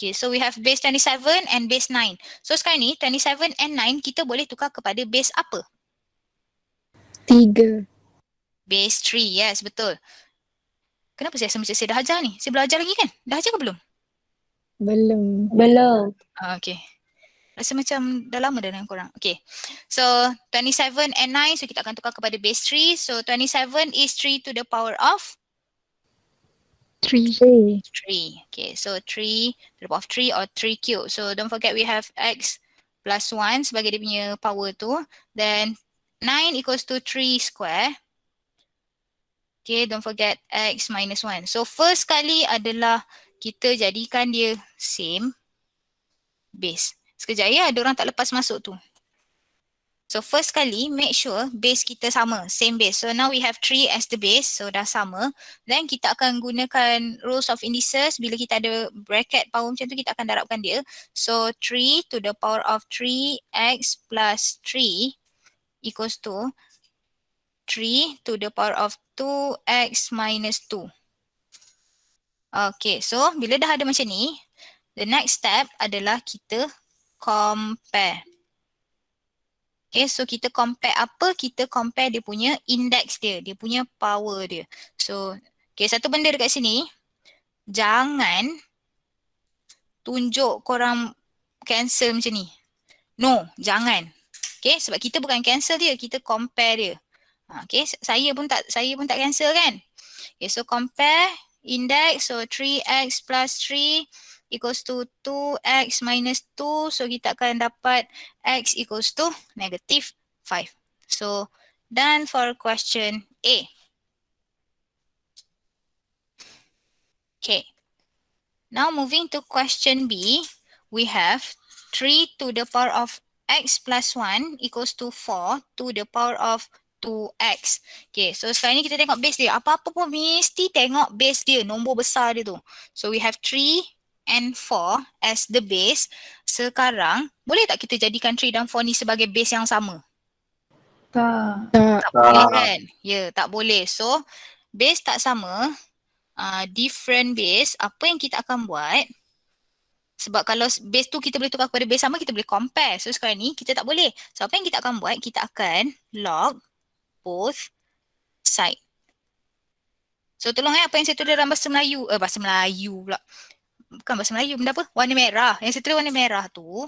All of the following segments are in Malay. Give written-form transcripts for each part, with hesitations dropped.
Okay, so we have base 27 and base 9. So sekarang ni 27 and 9 kita boleh tukar kepada base apa? 3. Base 3, yes, betul. Kenapa saya rasa macam saya dah ajar ni? Saya belajar lagi kan? Dah ajar ke belum? Belum. Okay. Rasa macam dah lama dah dengan korang. Okay. So 27 and 9, so kita akan tukar kepada base 3. So 27 is 3 to the power of 3. 3. Okay, so 3 to the power of 3 or 3 cube. So don't forget we have x plus 1 sebagai dia punya power tu. Then 9 equals to 3 square. Okay, don't forget x minus 1. So first kali adalah kita jadikan dia same base. Sekejap ya, ada orang tak lepas masuk tu. So first kali make sure base kita sama, same base. So now we have 3 as the base, so dah sama. Then kita akan gunakan rules of indices. Bila kita ada bracket power macam tu, kita akan darabkan dia. So 3 to the power of 3x plus 3 equals to 3 to the power of 2x minus 2. Okay, so bila dah ada macam ni, the next step adalah kita compare. Okay, so kita compare apa? Kita compare dia punya index dia punya power dia. So, okay, satu benda dekat sini, jangan tunjuk korang cancel macam ni. No, jangan. Okay, sebab kita bukan cancel dia, kita compare dia. Okay, saya pun tak cancel kan? Okay, so compare index, so 3x plus 3 equals to 2x minus 2. So kita akan dapat x equals to negative 5. So done for question A. Okay. Now moving to question B, we have 3 to the power of x plus 1 equals to 4 to the power of 2x. Okay, so sekarang ni kita tengok base dia. Apa-apa pun mesti tengok base dia, nombor besar dia tu. So we have 3 and 4 as the base. Sekarang, boleh tak kita jadikan 3 dan 4 ni sebagai base yang sama? Tak. Tak boleh kan? Ya, tak boleh. So, base tak sama, different base, apa yang kita akan buat? Sebab kalau base tu kita boleh tukar kepada base sama, kita boleh compare. So sekarang ni kita tak boleh. So apa yang kita akan buat? Kita akan log both side. So tolong apa yang saya tulis dalam bahasa Melayu. Bahasa Melayu pula. Bukan bahasa Melayu, benda apa? Warna merah. Yang saya tulis warna merah tu,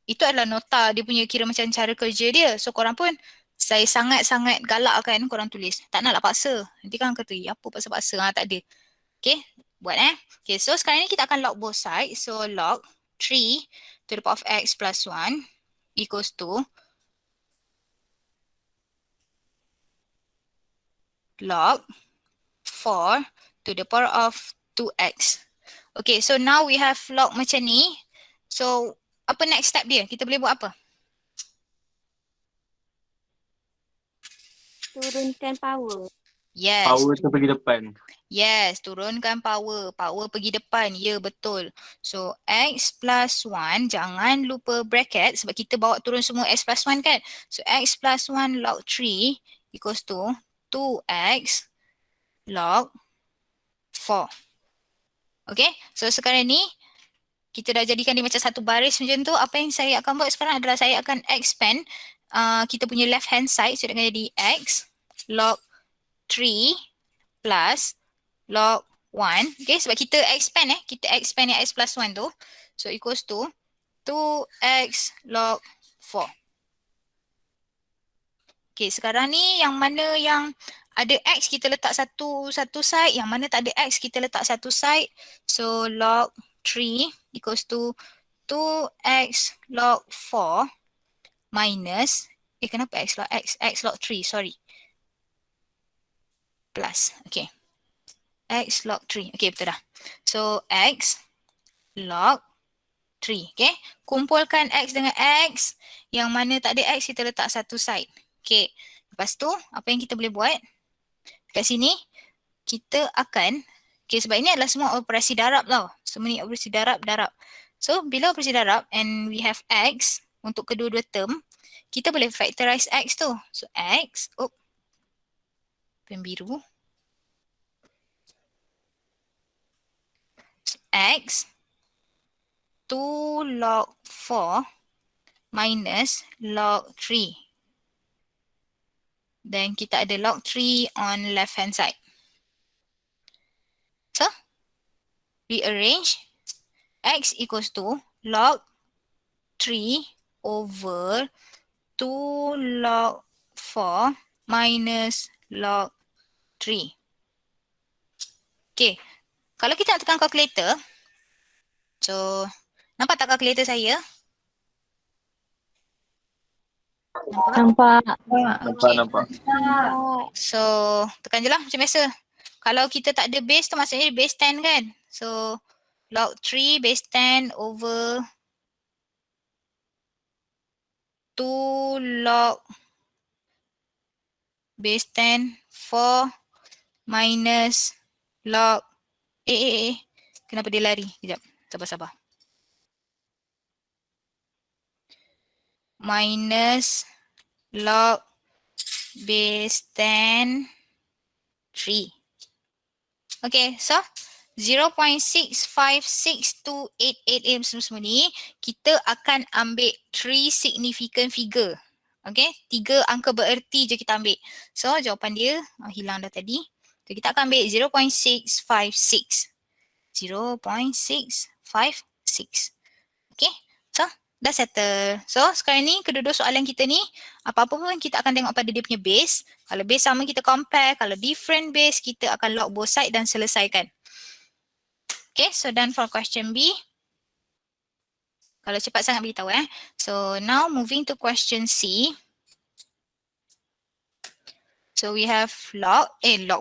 itu adalah nota dia punya kira macam cara kerja dia. So korang pun, saya sangat-sangat galak kan korang tulis. Tak naklah paksa. Nanti kan kata, apa paksa-paksa? Tak ada. Okay, buat Okay, so sekarang ni kita akan log both sides. So log 3 to the power of x plus 1 equals to log 4 to the power of 2x. Okay, so now we have log macam ni. So, apa next step dia? Kita boleh buat apa? Turunkan power. Yes. Power tu pergi depan. Yes, turunkan power. Power pergi depan. Ya, betul. So, x plus 1, jangan lupa bracket sebab kita bawa turun semua x plus 1 kan. So, x plus 1 log 3 equals to 2x log 4. Okay, so sekarang ni kita dah jadikan dia macam satu baris macam tu. Apa yang saya akan buat sekarang adalah saya akan expand kita punya left hand side. So, dia akan jadi x log 3 plus log 1. Okay, sebab kita expand kita expand yang x plus 1 tu. So, equals to 2x log 4. Okay, sekarang ni yang mana yang ada x kita letak satu side, yang mana tak ada x kita letak satu side. So, log 3 equals to 2x log 4 minus, kenapa x log x? X log 3, sorry. Plus, okay. X log 3, okay betul dah. So, x log 3, okay. Kumpulkan x dengan x, yang mana tak ada x kita letak satu side. Okay, lepas tu apa yang kita boleh buat? Kat sini, kita akan, okay sebab ini adalah semua operasi darab tau. Semua ni operasi darab. So, bila operasi darab and we have x untuk kedua-dua term, kita boleh factorize x tu. So, x, pen biru. So, x 2 log 4 minus log 3. Then kita ada log 3 on left hand side. So, rearrange. X equals to log 3 over 2 log 4 minus log 3. Okay, kalau kita nak tekan calculator, so nampak tak calculator saya? Nampak. Nampak. So, tekan je lah macam biasa. Kalau kita tak ada base tu maksudnya base 10 kan? So, log 3 base 10 over 2 log base 10 4 minus log kenapa dia lari? Sekejap, sabar. Minus log base 10 3. Okay, so 0.6562888 semua ni kita akan ambil 3 significant figure. Okay, 3 angka bererti je kita ambil. So jawapan dia hilang dah tadi. So, kita akan ambil 0.656. 0.656. Okay, so dah settle. So sekarang ni kedua-dua soalan kita ni apa-apa pun kita akan tengok pada dia punya base. Kalau base sama kita compare, kalau different base kita akan log both side dan selesaikan. Okay, so done for question B. Kalau cepat sangat beritahu So now moving to question C. So we have log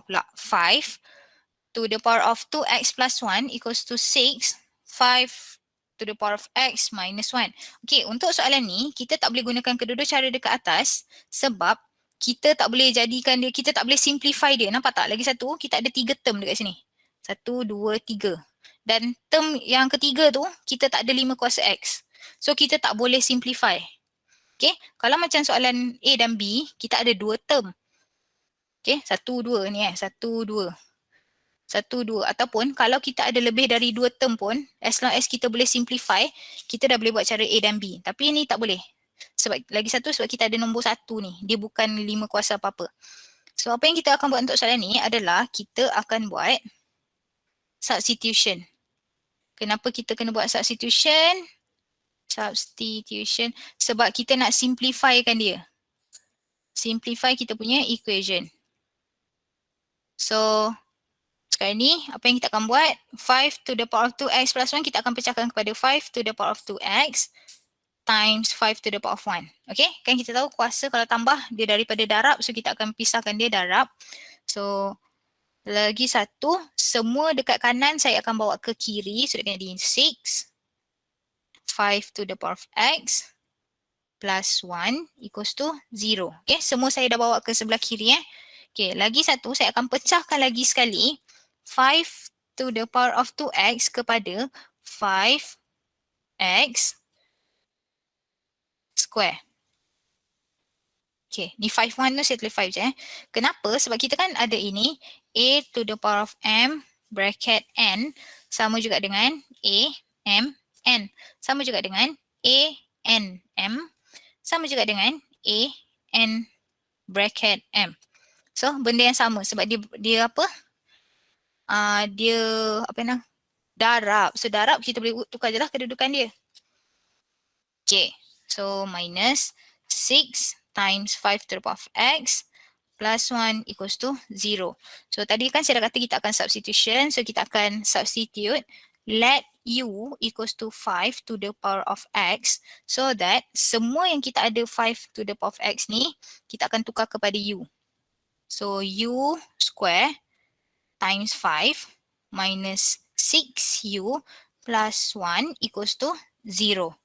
pula 5 to the power of 2x plus 1 equals to 6. 5 to the power of x minus 1. Okay, untuk soalan ni kita tak boleh gunakan kedua-dua cara dekat atas sebab kita tak boleh jadikan dia, kita tak boleh simplify dia. Nampak tak? Lagi satu, kita ada 3 term dekat sini. 1, 2, 3. Dan term yang ketiga tu, kita tak ada 5 kuasa x. So kita tak boleh simplify. Okay, kalau macam soalan A dan B, kita ada 2 term. Okay, 1, 2 ni 1, 2. 1, 2 ataupun kalau kita ada lebih dari 2 term pun as long as kita boleh simplify, kita dah boleh buat cara A dan B. Tapi ni tak boleh. Sebab lagi satu sebab kita ada nombor 1 ni. Dia bukan 5 kuasa apa-apa. So apa yang kita akan buat untuk soalan ni adalah kita akan buat substitution. Kenapa kita kena buat substitution? Substitution sebab kita nak simplifykan dia. Simplify kita punya equation. So sekarang ni apa yang kita akan buat, 5 to the power of 2x plus 1 kita akan pecahkan kepada 5 to the power of 2x times 5 to the power of 1. Okay, kan kita tahu kuasa kalau tambah dia daripada darab, so kita akan pisahkan dia darab. So lagi satu, semua dekat kanan saya akan bawa ke kiri, so dia kena jadi 6 5 to the power of x plus 1 equals to 0. Okay, semua saya dah bawa ke sebelah kiri Okay, lagi satu saya akan pecahkan lagi sekali 5 to the power of 2x kepada 5x square. Okay, ni 5 1 tu saya tulis 5 je Kenapa? Sebab kita kan ada ini a to the power of m bracket n sama juga dengan a m n. Sama juga dengan a n m. Sama juga dengan a n bracket m. So benda yang sama sebab dia apa? Dia apa nak darab. So darab kita boleh tukar je lah kedudukan dia. Okay, so minus 6 times 5 to the power of x plus 1 equals to 0. So tadi kan saya dah kata kita akan substitution. So kita akan substitute let u equals to 5 to the power of x so that semua yang kita ada 5 to the power of x ni kita akan tukar kepada u. So u square times 5 minus 6u plus 1 equals to 0.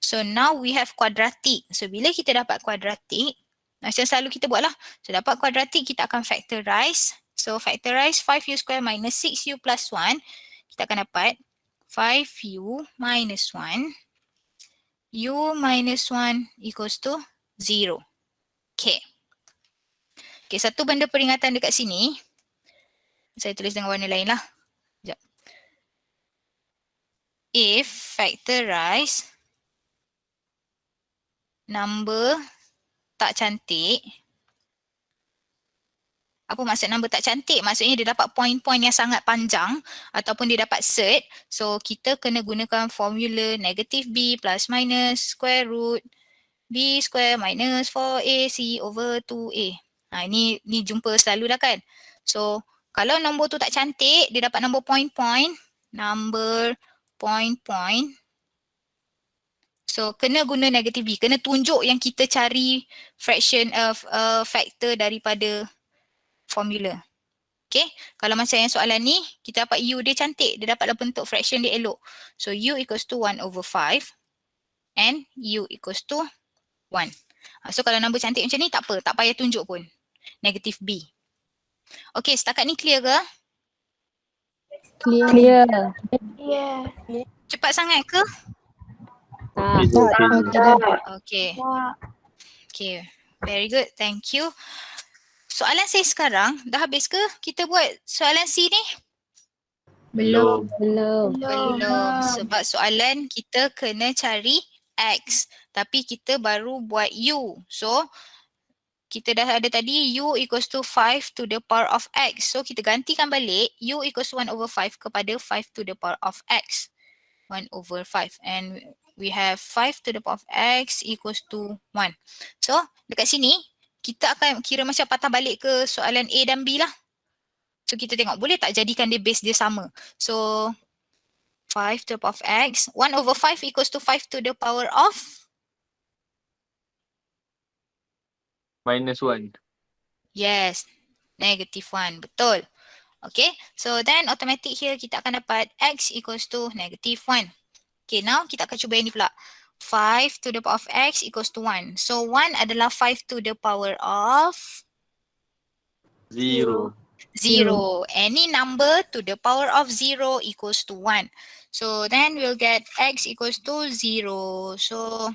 So now we have quadratic. So bila kita dapat quadratic, macam selalu kita buat lah. So dapat quadratic kita akan factorize. So factorize 5u square minus 6u plus 1. Kita akan dapat 5u minus 1. U minus 1 equals to 0. Okay. Okay, satu benda peringatan dekat sini. Saya tulis dengan warna lain lah. Sekejap. if factorize number tak cantik. Apa maksud number tak cantik? Maksudnya dia dapat point-point yang sangat panjang ataupun dia dapat cert. So kita kena gunakan formula negative b plus minus square root b square minus 4ac over 2a. Ini jumpa selalu dah kan. So kalau nombor tu tak cantik, dia dapat nombor point-point. Number point-point. So kena guna negative b. Kena tunjuk yang kita cari fraction factor daripada formula. Okay, kalau macam yang soalan ni, kita dapat u dia cantik. Dia dapat dalam bentuk fraction dia elok. So u equals to 1 over 5 and u equals to 1. So kalau nombor cantik macam ni tak apa, tak payah tunjuk pun. Negative b. Okay, setakat ni clear ke? Clear. Cepat sangat ke? Okay. Okay, very good. Thank you. Soalan saya sekarang, dah habis ke kita buat soalan C ni? Belum. Belum. Sebab soalan kita kena cari X. Tapi kita baru buat U. So, kita dah ada tadi U equals to 5 to the power of X. So, kita gantikan balik U equals to 1 over 5 kepada 5 to the power of X. 1 over 5. And we have 5 to the power of X equals to 1. So, dekat sini, kita akan kira macam patah balik ke soalan A dan B lah. So kita tengok boleh tak jadikan dia base dia sama. So 5 to the power of X, 1 over 5 equals to 5 to the power of? Minus 1. Yes, negative 1, betul. Okay, so then automatic here kita akan dapat X equals to negative 1. Okay, now kita akan cuba yang ni pula. 5 to the power of X equals to 1. So 1 adalah 5 to the power of? 0. 0. Any number to the power of 0 equals to 1. So then we'll get X equals to 0. So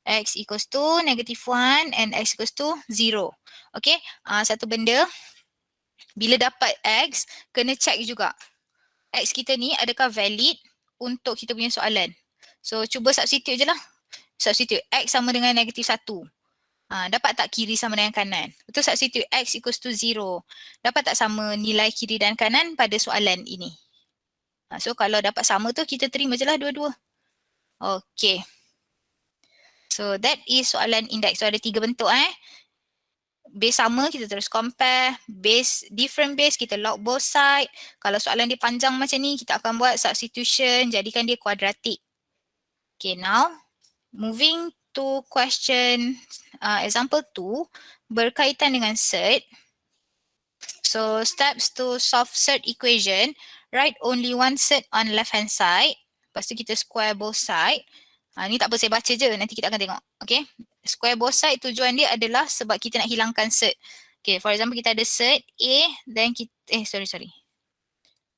X equals to negative 1 and X equals to 0. Okay, satu benda. Bila dapat X, kena check juga. X kita ni adakah valid untuk kita punya soalan. So cuba substitute je lah. Substitute X sama dengan negatif 1. Dapat tak kiri sama dengan kanan? Betul, substitute X equals to 0. Dapat tak sama nilai kiri dan kanan pada soalan ini? So kalau dapat sama tu kita terima je lah dua-dua. Okay. So that is soalan index. So ada 3 bentuk Base sama kita terus compare. Base, different base kita log both side. Kalau soalan dia panjang macam ni kita akan buat substitution, jadikan dia kuadratik. Okay, now moving to question example 2 berkaitan dengan cert. So steps to solve cert equation, write only one cert on left hand side. Lepas tu kita square both side. Ni tak apa, saya baca je, nanti kita akan tengok. Okay, square both side tujuan dia adalah sebab kita nak hilangkan cert. Okay, for example kita ada cert A, then kita, sorry.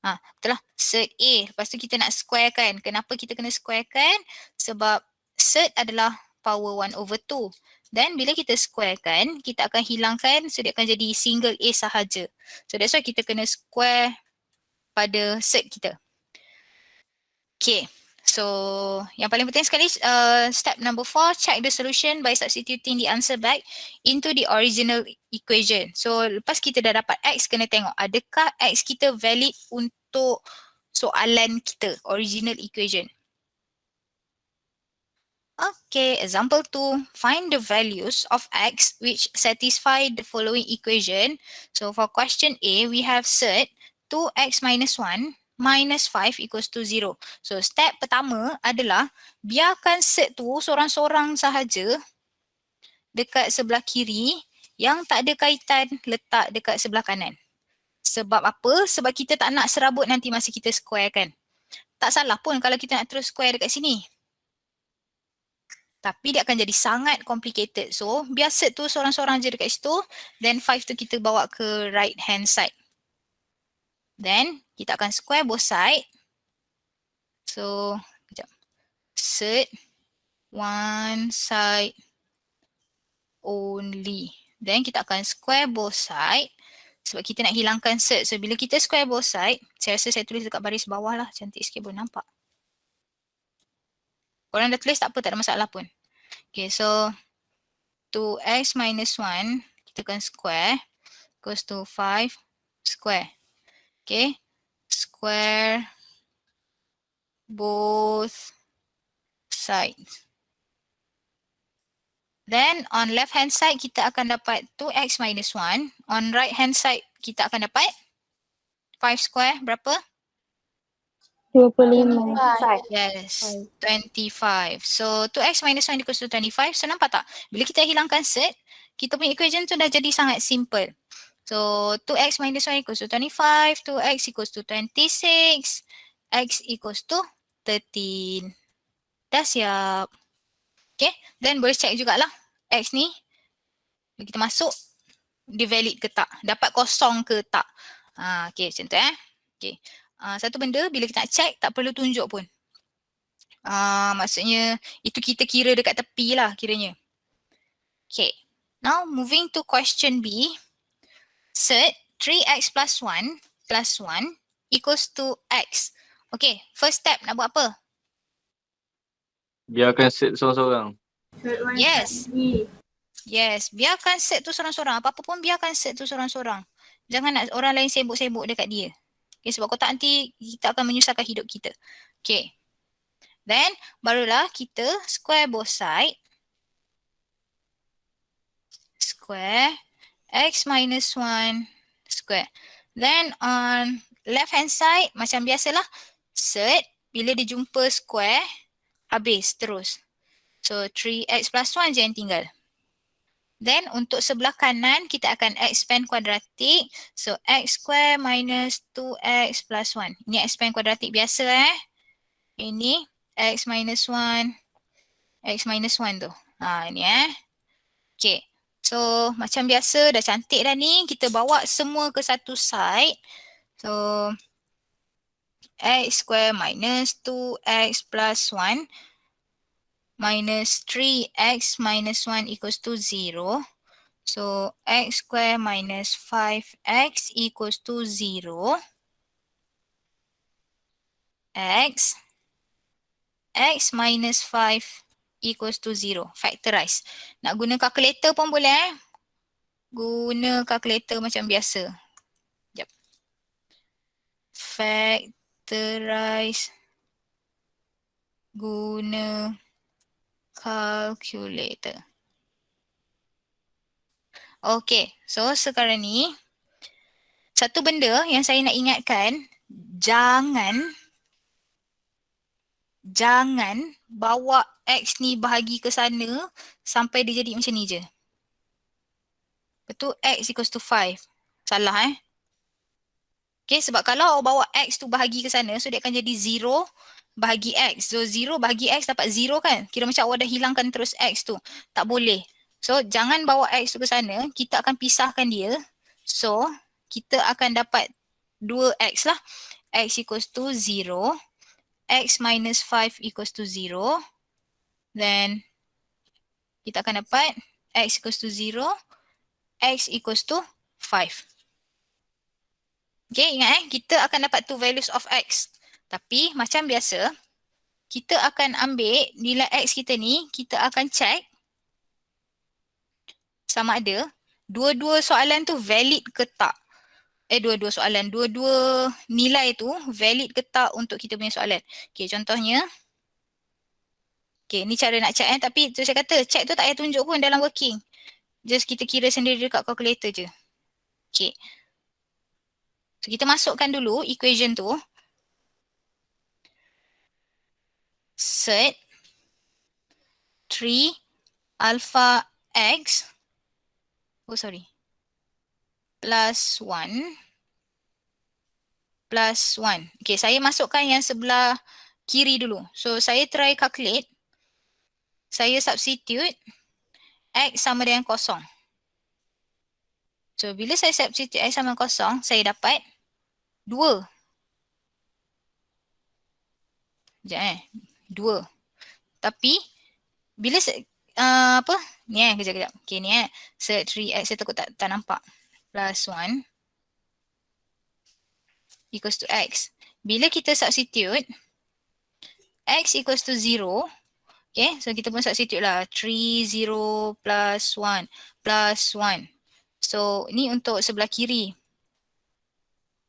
Betul lah, cert A. Lepas tu kita nak square kan. Kenapa kita kena square kan? Sebab cert adalah power 1 over 2. Dan bila kita square kan, kita akan hilangkan, so dia akan jadi single A sahaja. So that's why kita kena square pada cert kita. Okay, so yang paling penting sekali, step number 4, check the solution by substituting the answer back into the original equation. So lepas kita dah dapat X, kena tengok adakah X kita valid untuk soalan kita, original equation. Okay, example 2, find the values of X which satisfy the following equation. So for question A, we have cert 2x minus 1 minus 5 equals to 0. So step pertama adalah biarkan cert tu sorang-sorang sahaja dekat sebelah kiri, yang tak ada kaitan letak dekat sebelah kanan. Sebab apa? Sebab kita tak nak serabut nanti masa kita square kan. Tak salah pun kalau kita nak terus square dekat sini. Tapi dia akan jadi sangat complicated. So biar cert tu sorang-sorang je dekat situ. Then 5 tu kita bawa ke right hand side. Then kita akan square both side. So kejap. Cert one side only. Then kita akan square both side. Sebab kita nak hilangkan cert. So bila kita square both side, saya rasa saya tulis dekat baris bawah lah. Cantik sikit pun nampak. Korang dah tulis tak apa, tak ada masalah pun. Okay, so 2x minus 1, kita kan square, equals to 5 square. Okay, square both sides. Then on left hand side kita akan dapat 2x minus 1. On right hand side kita akan dapat 5 square berapa? 25. Yes, 25. So 2x minus 1 equals to 25. So nampak tak? Bila kita hilangkan set, kita punya equation tu dah jadi sangat simple. So 2x minus 1 equals to 25, 2x equals to 26, x equals to 13. Dah siap. Okay, then boleh check jugalah x ni bila kita masuk dia valid ke tak, dapat kosong ke tak. Okay, macam tu Okay. Satu benda bila kita nak check tak perlu tunjuk pun. Maksudnya itu kita kira dekat tepi lah kiranya. Okay, now moving to question B. Set 3x plus 1 equals to x. Okay, first step nak buat apa? Biarkan set seorang-seorang. Yes. Yes, biarkan set tu seorang-seorang. Apa-apa pun biarkan set tu seorang-seorang. Jangan nak orang lain sibuk-sibuk dekat dia. Okay, sebab kalau tak nanti kita akan menyusahkan hidup kita. Okay. Then, barulah kita square both side. Square x minus 1 square. Then on left hand side, macam biasalah, set bila dia jumpa square, habis terus. So 3x plus 1 je yang tinggal. Then untuk sebelah kanan kita akan expand kuadratik. So x square minus 2x plus 1. Ini expand kuadratik biasa Ini x minus 1. X minus 1 tu. Ini Okay. So macam biasa dah cantik dah ni. Kita bawa semua ke satu side. So x square minus 2x plus 1 minus 3x minus 1 equals to 0. So x square minus 5x equals to 0. X minus 5 equals to 0. Factorize. Nak guna calculator pun boleh Guna calculator macam biasa. Sekejap. Factorize. Guna calculator. Okay, so sekarang ni satu benda yang saya nak ingatkan, jangan bawa x ni bahagi ke sana sampai dia jadi macam ni je. Betul, x equals to 5. Salah Okay, sebab kalau bawa x tu bahagi ke sana, so dia akan jadi 0 bahagi x. So 0 bahagi x dapat 0 kan? Kira macam awak dah hilangkan terus x tu. Tak boleh. So jangan bawa x tu ke sana, kita akan pisahkan dia. So kita akan dapat 2x lah. X equals to 0. X minus 5 equals to 0. Then kita akan dapat x equals to 0. X equals to 5. Okay, ingat kita akan dapat two values of x. Tapi macam biasa, kita akan ambil nilai x kita ni, kita akan check sama ada dua-dua soalan tu valid ke tak. Dua-dua nilai tu valid ke tak untuk kita punya soalan. Okay, contohnya. Okay, ni cara nak check tapi tu saya kata check tu tak payah tunjuk pun dalam working. Just kita kira sendiri dekat calculator je. Okay. So kita masukkan dulu equation tu. Set 3 alpha x plus 1 plus 1. Okay, saya masukkan yang sebelah kiri dulu. So saya try calculate. Saya substitute x sama dengan kosong. So bila saya substitute x sama kosong, saya dapat 2. Sekejap 2. Tapi bila ni kejap. Okay ni set 3x saya takut tak nampak. Plus 1 equals to x. Bila kita substitute x equals to 0, Okay, so kita pun substitute lah. 3, 0, plus 1, plus 1. So, ni untuk sebelah kiri.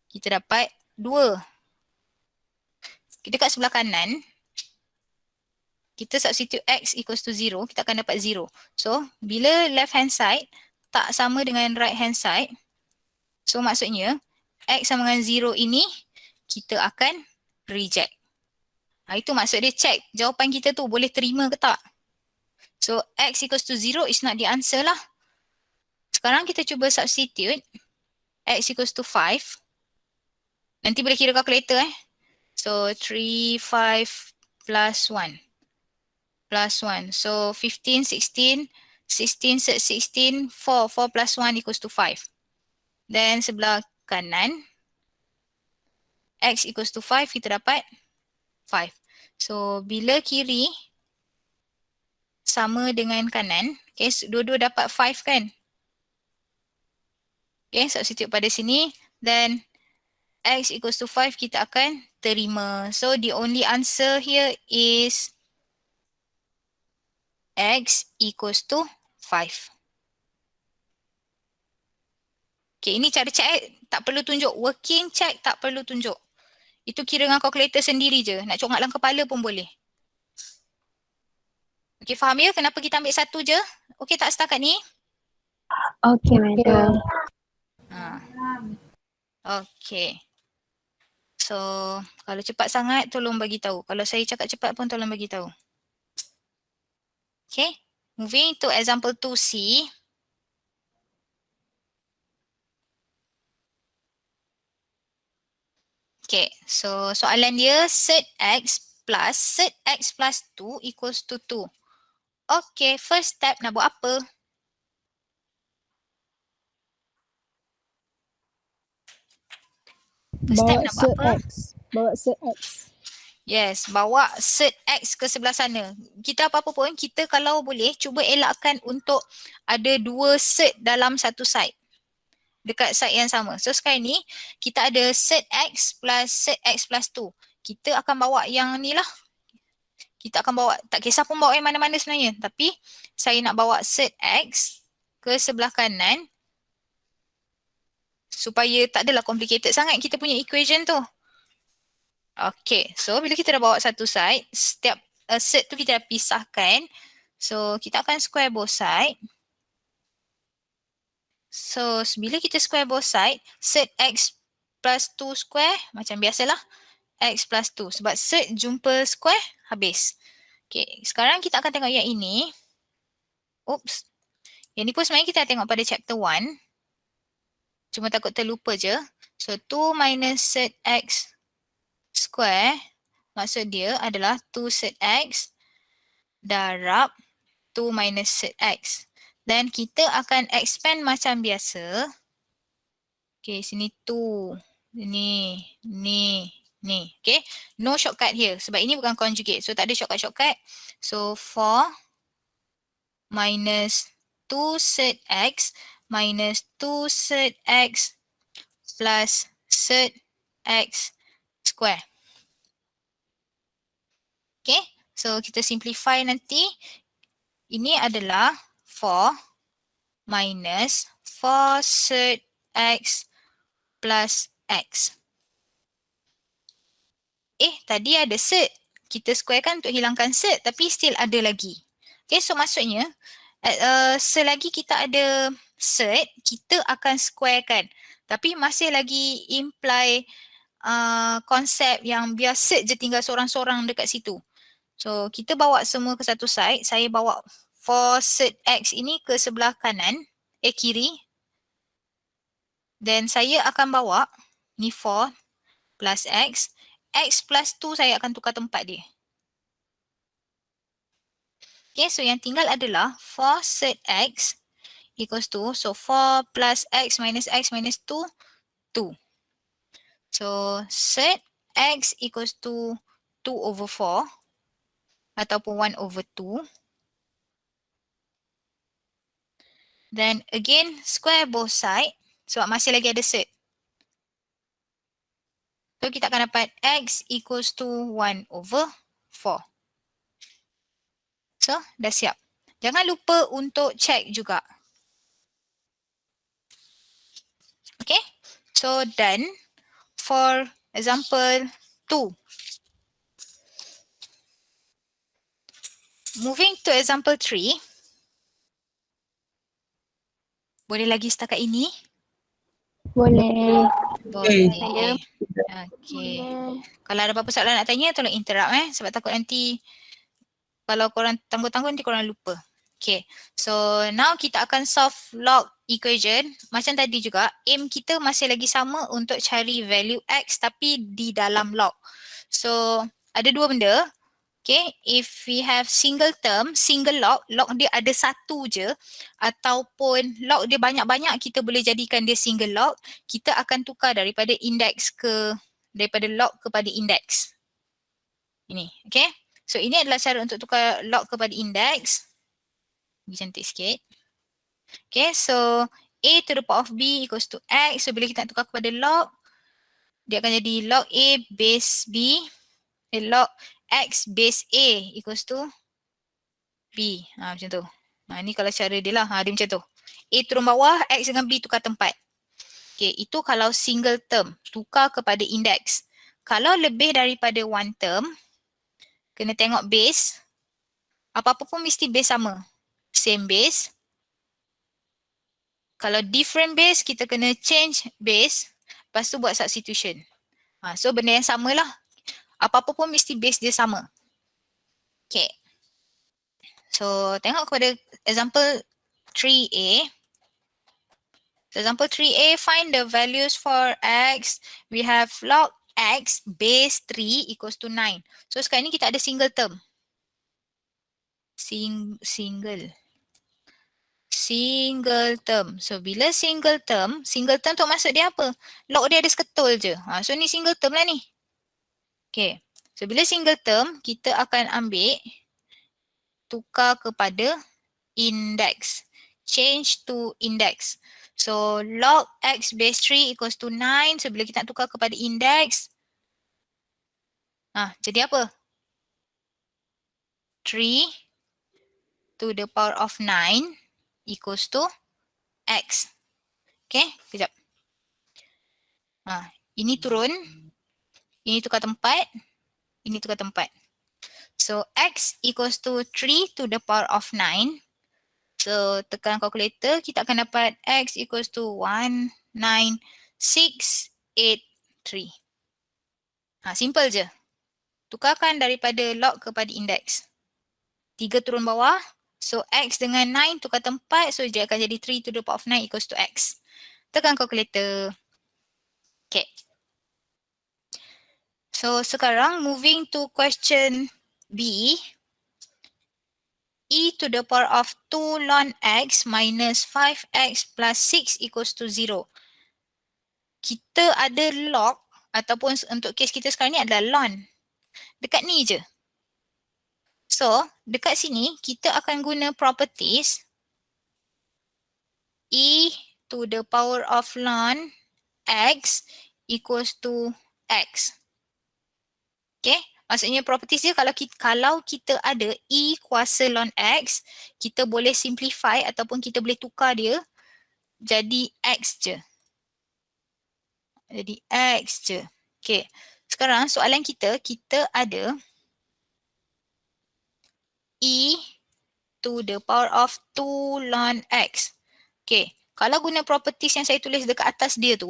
Kita dapat 2. Dekat sebelah kanan, kita substitute x equals to 0, kita akan dapat 0. So, bila left hand side tak sama dengan right hand side, so maksudnya x sama dengan 0 ini, kita akan reject. Itu maksud dia check jawapan kita tu boleh terima ke tak. So, x equals to 0 is not the answer lah. Sekarang kita cuba substitute x equals to 5. Nanti boleh kira kalkulator So, 3, 5 plus 1. Plus 1. So, 15, 16, 16, 16, 4. 4 plus 1 equals to 5. Then, sebelah kanan, x equals to 5, kita dapat 5. So, bila kiri sama dengan kanan, okay, dua-dua dapat 5 kan? Okay, substitute pada sini. Then, x equals to 5 kita akan terima. So, the only answer here is x equals to 5. Okay, ini cara check tak perlu tunjuk. Working check tak perlu tunjuk. Itu kira dengan kalkulator sendiri je. Nak congak dalam kepala pun boleh. Okay, faham ya kenapa kita ambil satu je? Okay tak setakat ni? Okay, madam. Okay. So, kalau cepat sangat tolong bagi tahu. Kalau saya cakap cepat pun tolong bagi tahu. Okay. Moving to example 2C. Okay. So, soalan dia set x plus 2 equals to 2. Okay. First step nak buat apa? Bawa set X. Bawa set X. Yes, bawa set X ke sebelah sana. Kita apa-apa pun, kita kalau boleh cuba elakkan untuk ada dua set dalam satu side. Dekat side yang sama. So sekarang ni, kita ada set X plus 2. Kita akan bawa yang ni lah. Kita akan bawa, tak kisah pun bawa yang mana-mana sebenarnya. Tapi, saya nak bawa set X ke sebelah kanan. Supaya tak adalah complicated sangat kita punya equation tu. Okay, so bila kita dah bawa satu side, setiap set tu kita dah pisahkan. So, kita akan square both side. So, bila kita square both side, set x plus 2 square, macam biasalah, x plus 2. Sebab set jumpa square, habis. Okay, sekarang kita akan tengok yang ini. Oops. Yang ni pun sebenarnya kita tengok pada chapter 1. Cuma takut terlupa je. So, 2 minus set x square, maksud dia adalah 2 set x darab 2 minus set x. Dan kita akan expand macam biasa. Okay, sini 2. Ni. Okay, no shortcut here. Sebab ini bukan conjugate. So, tak ada shortcut. So, 4 minus 2 set x minus 2 set x plus set x square. Okay, so kita simplify nanti. Ini adalah 4 minus 4 set x plus x. Tadi ada set. Kita squarekan untuk hilangkan set tapi still ada lagi. Okay, so maksudnya selagi kita ada set, kita akan squarekan. Tapi masih lagi imply konsep yang biar set je tinggal seorang-seorang dekat situ. So, kita bawa semua ke satu side. Saya bawa 4 set x ini ke sebelah kanan, kiri. Dan saya akan bawa ni 4 plus x. X plus 2 saya akan tukar tempat dia. Okay, so yang tinggal adalah 4 set x equals to, so 4 plus x minus 2, 2. So, set x equals to 2 over 4 ataupun 1 over 2. Then again, square both side sebab masih lagi ada set. So, kita akan dapat x equals to 1 over 4. So, dah siap. Jangan lupa untuk check juga. Okay. So, done for example 2. Moving to example 3. Boleh lagi setakat ini? Boleh. Boleh. Okay. Kalau ada apa-apa soalan nak tanya, tolong interrupt sebab takut nanti kalau korang tangguh-tangguh nanti korang lupa. Okay. So now kita akan solve log equation. Macam tadi juga, aim kita masih lagi sama untuk cari value x tapi di dalam log. So ada dua benda. Okay, if we have single term, single log, log dia ada satu je ataupun log dia banyak-banyak, kita boleh jadikan dia single log. Kita akan tukar daripada log kepada index. Ini, okay. So ini adalah cara untuk tukar log kepada index. Bagi cantik sikit. Okay, so a to the power of b equals to x. So bila kita nak tukar kepada log, dia akan jadi log a base b, log x base a equals to b. Macam tu. Ni kalau cara dia lah. Dia macam tu. A turun bawah, x dengan b tukar tempat. Okay, itu kalau single term. Tukar kepada index. Kalau lebih daripada one term, kena tengok base. Apa-apa pun mesti base sama. Same base. Kalau different base, kita kena change base. Lepas tu buat substitution. So benda yang sama lah. Apa-apa pun mesti base dia sama. Okay. So tengok kepada example 3a. So example 3a, find the values for x. We have log x base 3 equals to 9. So sekarang ni kita ada single term. Single term. So bila single term tu maksud dia apa? Log dia ada seketul je. So ni single term lah ni. Okay. So bila single term, kita akan ambil tukar kepada index. Change to index. So log x base 3 equals to 9. So bila kita nak tukar kepada index, jadi apa? 3 to the power of 9 equals to x. Okay, kejap. Ini turun. Ini tukar tempat. Ini tukar tempat. So x equals to 3 to the power of 9. So tekan kalkulator, kita akan dapat x equals to 19683. Simple je. Tukarkan daripada log kepada index. 3 turun bawah. So x dengan 9 tukar tempat. So dia akan jadi 3 to the power of 9 equals to x. Tekan kalkulator. Okay. So sekarang moving to question B. E to the power of 2 ln x minus 5x plus 6 equals to 0. Kita ada log ataupun untuk kes kita sekarang ni adalah ln. Dekat ni je. So, dekat sini kita akan guna properties e to the power of ln x equals to x. Okay. Maksudnya properties dia kalau kita ada E kuasa ln X, kita boleh simplify ataupun kita boleh tukar dia jadi X je. Jadi X je. Okay. Sekarang soalan kita ada E to the power of 2 ln X. Okay. Kalau guna properties yang saya tulis dekat atas dia tu,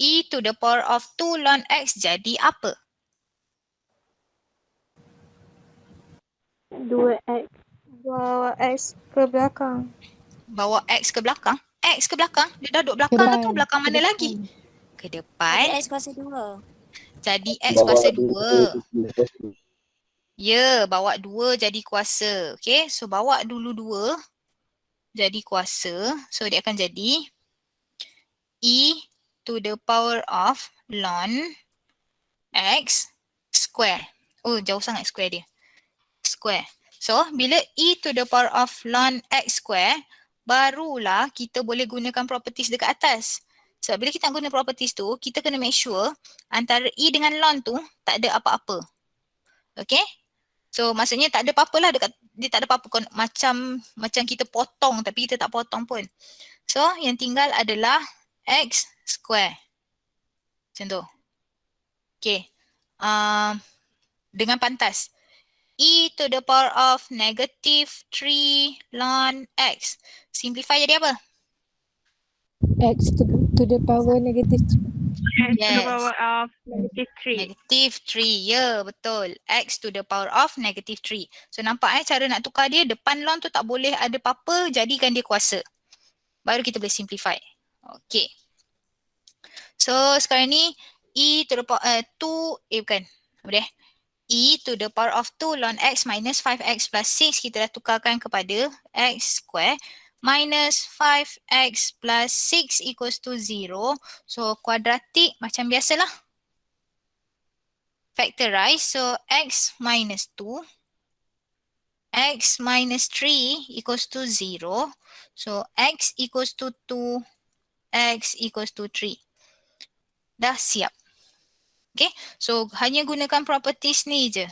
E to the power of 2 ln X jadi apa? 2x. Bawa x ke belakang. Bawa X ke belakang? X ke belakang? Dia dah duduk belakang tu, belakang mana lagi? Ke depan. X kuasa 2. Jadi X kuasa 2. Ya, bawa 2 jadi kuasa. Okay, so bawa dulu 2 jadi kuasa. So dia akan jadi E to the power of ln X square. Oh, jauh sangat square dia. Square. So, bila E to the power of ln X square, barulah kita boleh gunakan properties dekat atas. So, bila kita nak guna properties tu, kita kena make sure antara E dengan ln tu tak ada apa-apa. Okay? So, maksudnya tak ada apa-apa lah dia tak ada apa-apa macam kita potong tapi kita tak potong pun. So yang tinggal adalah x square. Macam tu. Okay. Dengan pantas. E to the power of negative 3 ln x. Simplify jadi apa? X to the power negative 3. X to the Yes. power of negative 3. Negative 3. Ya, betul. X to the power of negative 3. So nampak cara nak tukar dia, depan ln tu tak boleh ada apa-apa, jadikan dia kuasa. Baru kita boleh simplify. Okay. So sekarang ni E to the power 2, bukan. Apa dia? E to the power of 2 ln x minus 5x plus 6 kita dah tukarkan kepada x square minus 5x plus 6 equals to 0. So kuadratik macam biasalah. Factorize. So x minus 2, x minus 3 equals to 0. So x equals to 2, x equals to 3. Dah siap. Okay, so hanya gunakan properties ni je.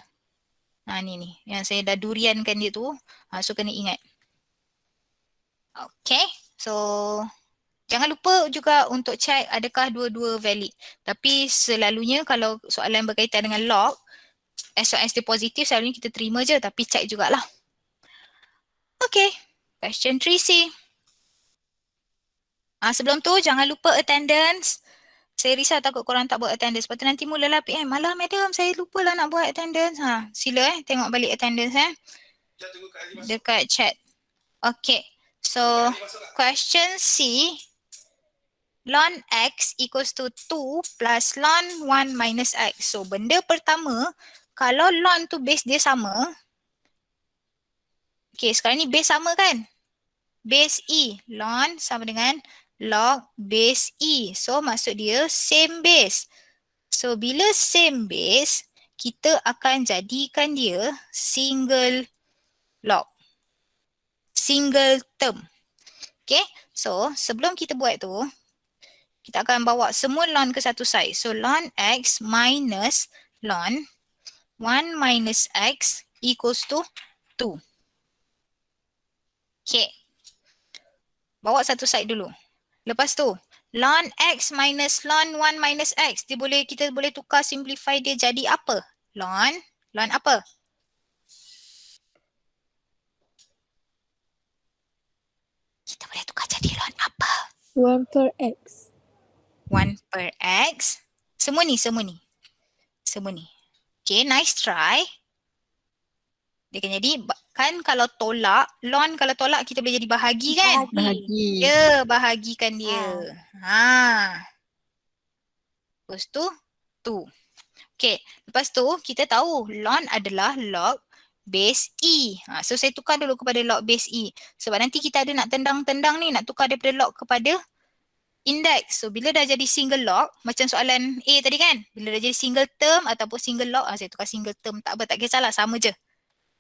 Ni yang saya dah duriankan dia tu. So kena ingat. Okay, so jangan lupa juga untuk check adakah dua-dua valid. Tapi selalunya kalau soalan berkaitan dengan log, as long as dia positif selalunya kita terima je, tapi check jugalah. Okay, question 3C. Sebelum tu jangan lupa attendance. Saya risau takut korang tak buat attendance. Lepas tu nanti mulalah PM. Malah madam saya lupa lah nak buat attendance. Sila tengok balik attendance dekat chat. Okay. So question C. Ln x equals to 2 plus ln 1 minus x. So benda pertama, kalau ln tu base dia sama. Okay, sekarang ni base sama kan? Base E. Ln sama dengan log base E. So maksud dia same base. So bila same base, kita akan jadikan dia single log. Single term. Okay. So sebelum kita buat tu, kita akan bawa semua ln ke satu side. So ln x minus ln 1 minus x equals to 2. Okay. Bawa satu side dulu. Lepas tu, ln x minus ln 1 minus x, kita boleh tukar simplify dia jadi apa? Ln apa? Kita boleh tukar jadi ln apa? 1 per x. 1 per x. Semua ni. Okay, nice try. Dia akan jadi, kan kalau tolak, ln kalau tolak kita boleh jadi bahagi kan? Bahagi. Ya, bahagikan dia. Lepas tu, 2. Okay, lepas tu kita tahu ln adalah log base E. So saya tukar dulu kepada log base E. Sebab nanti kita ada nak tendang-tendang ni, nak tukar daripada log kepada index. So bila dah jadi single log, macam soalan A tadi kan? Bila dah jadi single term ataupun single log, saya tukar single term, tak apa, tak kisahlah, sama je.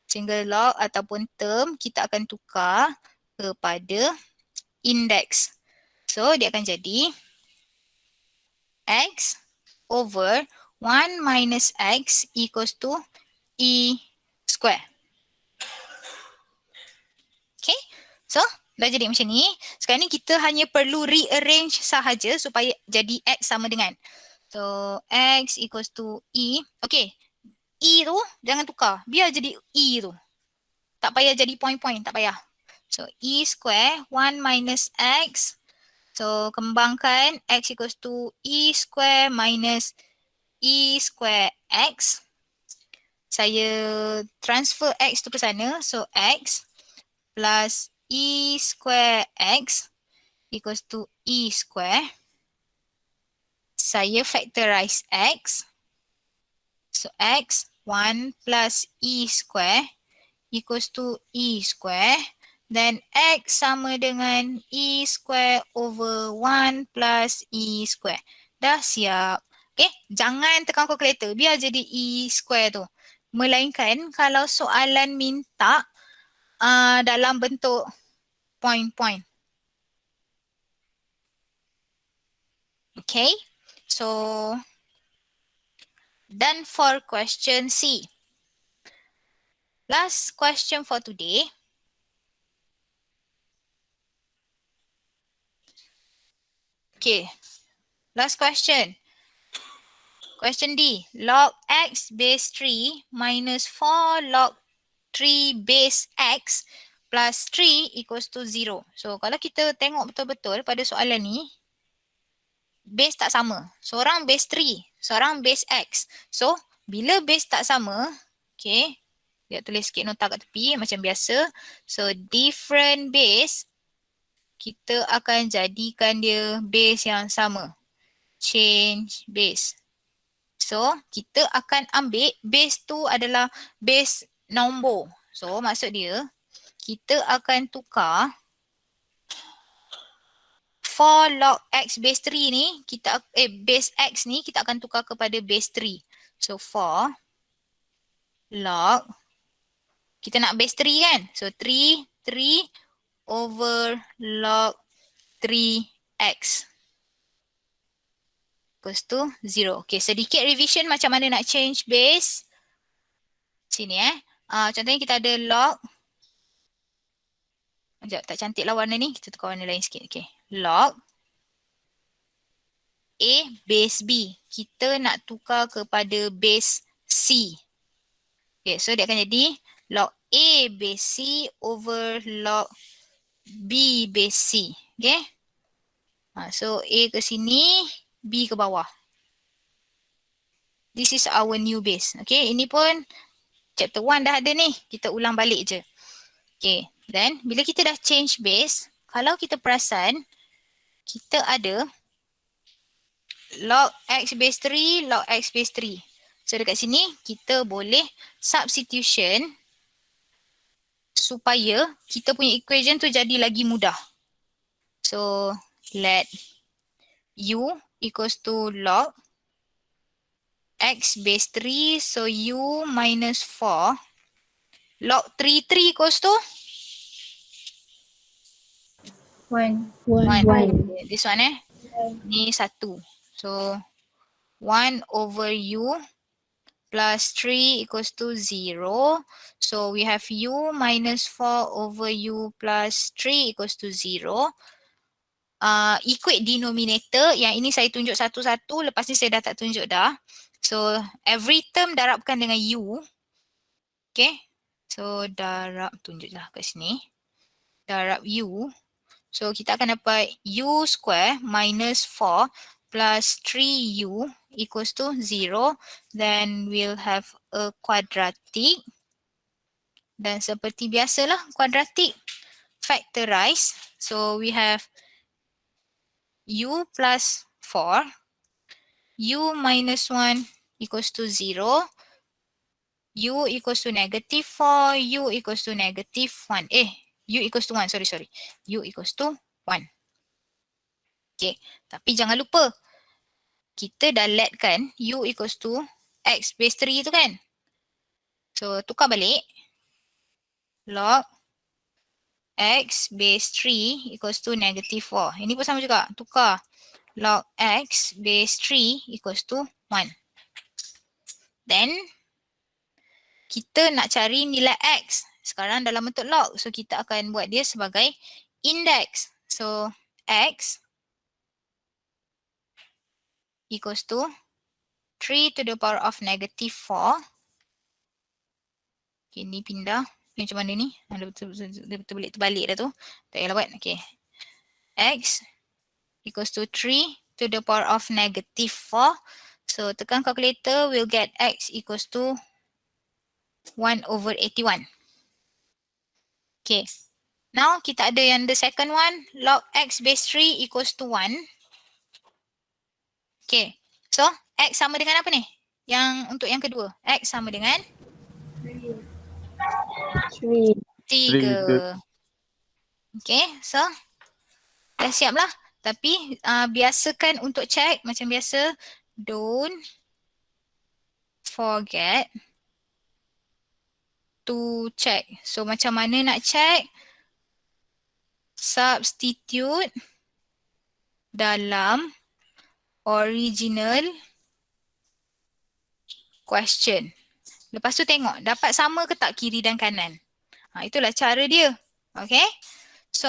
Single log ataupun term, kita akan tukar kepada index. So dia akan jadi x over 1 minus x equals to E square. Okay, so dah jadi macam ni. Sekarang ni kita hanya perlu rearrange sahaja supaya jadi x sama dengan. So x equals to E. Okay, E tu jangan tukar. Biar jadi E tu. Tak payah jadi point-point, tak payah. So E square 1 minus x. So kembangkan x equals to E square minus E square x. Saya transfer x tu ke sana. So x plus E square x equals to E square. Saya factorize x. So x 1 plus E square equals to E square. Then x sama dengan E square over 1 plus E square. Dah siap. Okay, jangan tekan calculator. Biar jadi E square tu. Melainkan kalau soalan minta dalam bentuk point-point. Okay, so done for question C. Last question for today. Okay, last question. Question D. Log x base 3 minus 4 log 3 base x plus 3 equals to 0. So, kalau kita tengok betul-betul pada soalan ni, base tak sama. Seorang base 3, seorang base x. So, bila base tak sama, okay, dia tulis sikit nota kat tepi macam biasa. So, different base, kita akan jadikan dia base yang sama. Change base. So, kita akan ambil base tu adalah base nombor. So, maksud dia, kita akan tukar 4 log x base 3 ni, base x ni kita akan tukar kepada base 3. So, 4 log, kita nak base 3 kan? So, 3 over log 3x equals to 0. Okay, sedikit revision macam mana nak change base. Sini contohnya kita ada log. Sekejap, tak cantik lah warna ni. Kita tukar warna lain sikit. Okay, log A base B. Kita nak tukar kepada base C. Okay, so dia akan jadi log A base C over log B base C. Okay. So A ke sini, B ke bawah. This is our new base. Okay, ini pun chapter 1 dah ada ni. Kita ulang balik je. Okay, then bila kita dah change base, kalau kita perasan, kita ada log x base 3, log x base 3. So dekat sini, kita boleh substitution supaya kita punya equation tu jadi lagi mudah. So, let u equals to log x base 3. So, u minus 4. Log 3 equals to? 1. 1. This one Ni 1. So, 1 over u plus 3 equals to 0. So, we have u minus 4 over u plus 3 equals to 0. Equate denominator. Yang ini saya tunjuk satu-satu. Lepas ni saya dah tak tunjuk dah. So, every term darabkan dengan u. Okay. So, darab, tunjuk lah kat sini. Darab u. So, kita akan dapat u square minus 4 plus 3u equals to 0. Then, we'll have a quadratic. Dan seperti biasalah, quadratic factorize. So, we have u plus 4, u minus 1 equals to 0, u equals to negative 4, u equals to negative 1. U equals to 1, sorry. U equals to 1. Okay, tapi jangan lupa, kita dah let kan u equals to x base 3 tu kan. So, tukar balik. Log x base 3 equals to negative 4. Ini pun sama juga. Tukar. Log x base 3 equals to 1. Then, kita nak cari nilai x. Sekarang dalam bentuk log. So, kita akan buat dia sebagai index. So, x equals to 3 to the power of negative 4. Okay, ni pindah. Ni macam mana ni? Dia betul-betul terbalik dah tu. Tak payahlah buat. Okay. X equals to 3 to the power of negative 4. So, tekan calculator, we'll get x equals to 1 over 81. Okay. Now, kita ada yang the second one. Log x base 3 equals to 1. Okay. So, x sama dengan apa ni? Yang untuk yang kedua. X sama dengan 3. Okay. So, dah siap lah. Tapi biasakan untuk check macam biasa. Don't forget to check. So, macam mana nak check? Substitute dalam original question. Lepas tu tengok dapat sama ke tak kiri dan kanan. Itulah cara dia. Okay. So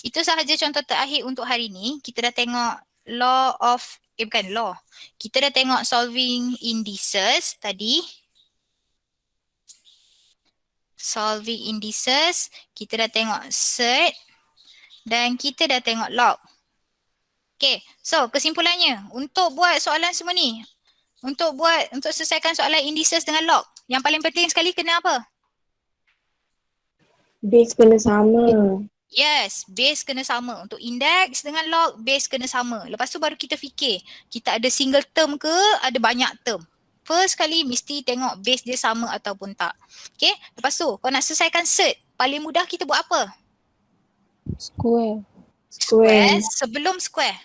itu sahaja contoh terakhir untuk hari ni. Kita dah tengok law of, bukan law. Kita dah tengok solving indices tadi. Solving indices. Kita dah tengok surd. Dan kita dah tengok log. Okay, so kesimpulannya untuk buat soalan semua ni, untuk selesaikan soalan indices dengan log, yang paling penting sekali kena apa? Base kena sama. Yes, base kena sama. Untuk index dengan log, base kena sama. Lepas tu baru kita fikir, kita ada single term ke ada banyak term. First kali mesti tengok base dia sama ataupun tak. Okay, lepas tu kalau nak selesaikan surd, paling mudah kita buat apa? Square. Square sebelum square.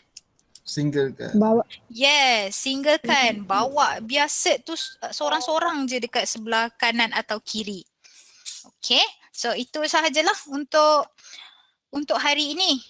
Singlekan. Bawa. Yes, singlekan. Bawa biar surd tu seorang-seorang je dekat sebelah kanan atau kiri. Okay, so itu sahajalah untuk hari ini.